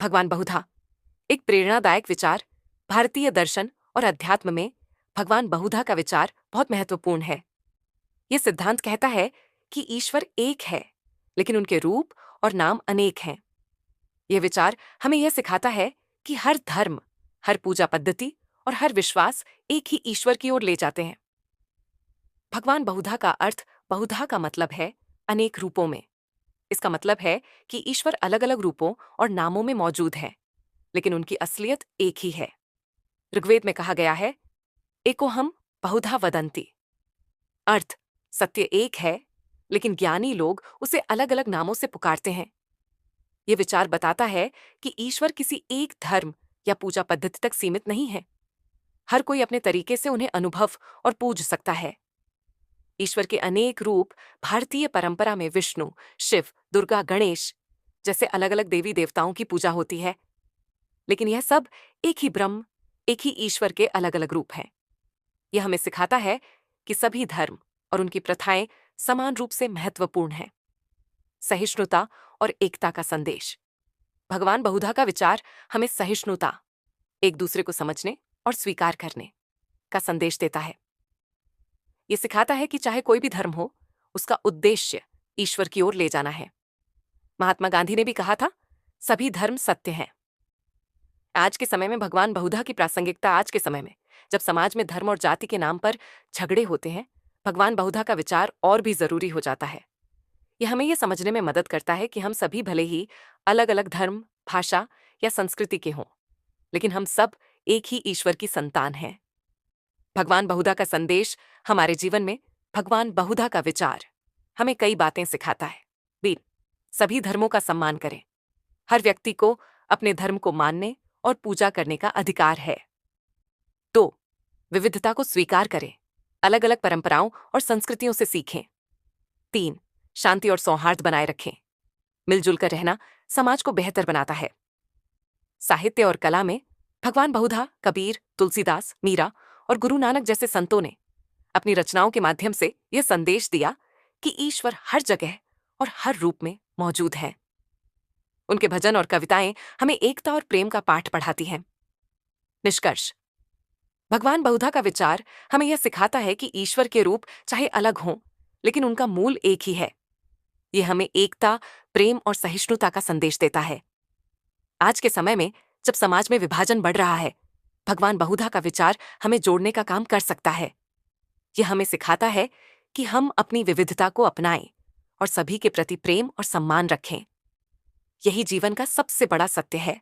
भगवान बहुधा एक प्रेरणादायक विचार। भारतीय दर्शन और अध्यात्म में भगवान बहुधा का विचार बहुत महत्वपूर्ण है। यह सिद्धांत कहता है कि ईश्वर एक है, लेकिन उनके रूप और नाम अनेक हैं। यह विचार हमें यह सिखाता है कि हर धर्म, हर पूजा पद्धति और हर विश्वास एक ही ईश्वर की ओर ले जाते हैं। भगवान बहुधा का अर्थ, बहुधा का मतलब है अनेक रूपों में। इसका मतलब है कि ईश्वर अलग अलग रूपों और नामों में मौजूद है, लेकिन उनकी असलियत एक ही है। ऋग्वेद में कहा गया है, एकोहम बहुधा वदंती। अर्थ, सत्य एक है, लेकिन ज्ञानी लोग उसे अलग अलग नामों से पुकारते हैं। यह विचार बताता है कि ईश्वर किसी एक धर्म या पूजा पद्धति तक सीमित नहीं है। हर कोई अपने तरीके से उन्हें अनुभव और पूज सकता है। ईश्वर के अनेक रूप भारतीय परंपरा में विष्णु, शिव, दुर्गा, गणेश जैसे अलग अलग देवी देवताओं की पूजा होती है, लेकिन यह सब एक ही ब्रह्म, एक ही ईश्वर के अलग अलग रूप हैं। यह हमें सिखाता है कि सभी धर्म और उनकी प्रथाएं समान रूप से महत्वपूर्ण हैं। सहिष्णुता और एकता का संदेश। भगवान बहुधा का विचार हमें सहिष्णुता, एक दूसरे को समझने और स्वीकार करने का संदेश देता है। यह सिखाता है कि चाहे कोई भी धर्म हो, उसका उद्देश्य ईश्वर की ओर ले जाना है। महात्मा गांधी ने भी कहा था, सभी धर्म सत्य हैं। आज के समय में भगवान बहुधा की प्रासंगिकता, आज के समय में जब समाज में धर्म और जाति के नाम पर झगड़े होते हैं, भगवान बहुधा का विचार और भी जरूरी हो जाता है। यह हमें यह समझने में मदद करता है कि हम सभी भले ही अलग अलग धर्म, भाषा या संस्कृति के हों, लेकिन हम सब एक ही ईश्वर की संतान हैं। भगवान बहुधा का संदेश हमारे जीवन में, भगवान बहुधा का विचार हमें कई बातें सिखाता है। बी, सभी धर्मों का सम्मान करें। हर व्यक्ति को अपने धर्म को मानने और पूजा करने का अधिकार है। 2, विविधता को स्वीकार करें। अलग अलग परंपराओं और संस्कृतियों से सीखें। 3, शांति और सौहार्द बनाए रखें। मिलजुल कर रहना समाज को बेहतर बनाता है। साहित्य और कला में भगवान बहुधा, कबीर, तुलसीदास, मीरा और गुरु नानक जैसे संतों ने अपनी रचनाओं के माध्यम से यह संदेश दिया कि ईश्वर हर जगह और हर रूप में मौजूद है। उनके भजन और कविताएं हमें एकता और प्रेम का पाठ पढ़ाती हैं। निष्कर्ष, भगवान बहुधा का विचार हमें यह सिखाता है कि ईश्वर के रूप चाहे अलग हों, लेकिन उनका मूल एक ही है। यह हमें एकता, प्रेम और सहिष्णुता का संदेश देता है। आज के समय में जब समाज में विभाजन बढ़ रहा है, भगवान बहुधा का विचार हमें जोड़ने का काम कर सकता है। यह हमें सिखाता है कि हम अपनी विविधता को अपनाएं और सभी के प्रति प्रेम और सम्मान रखें। यही जीवन का सबसे बड़ा सत्य है।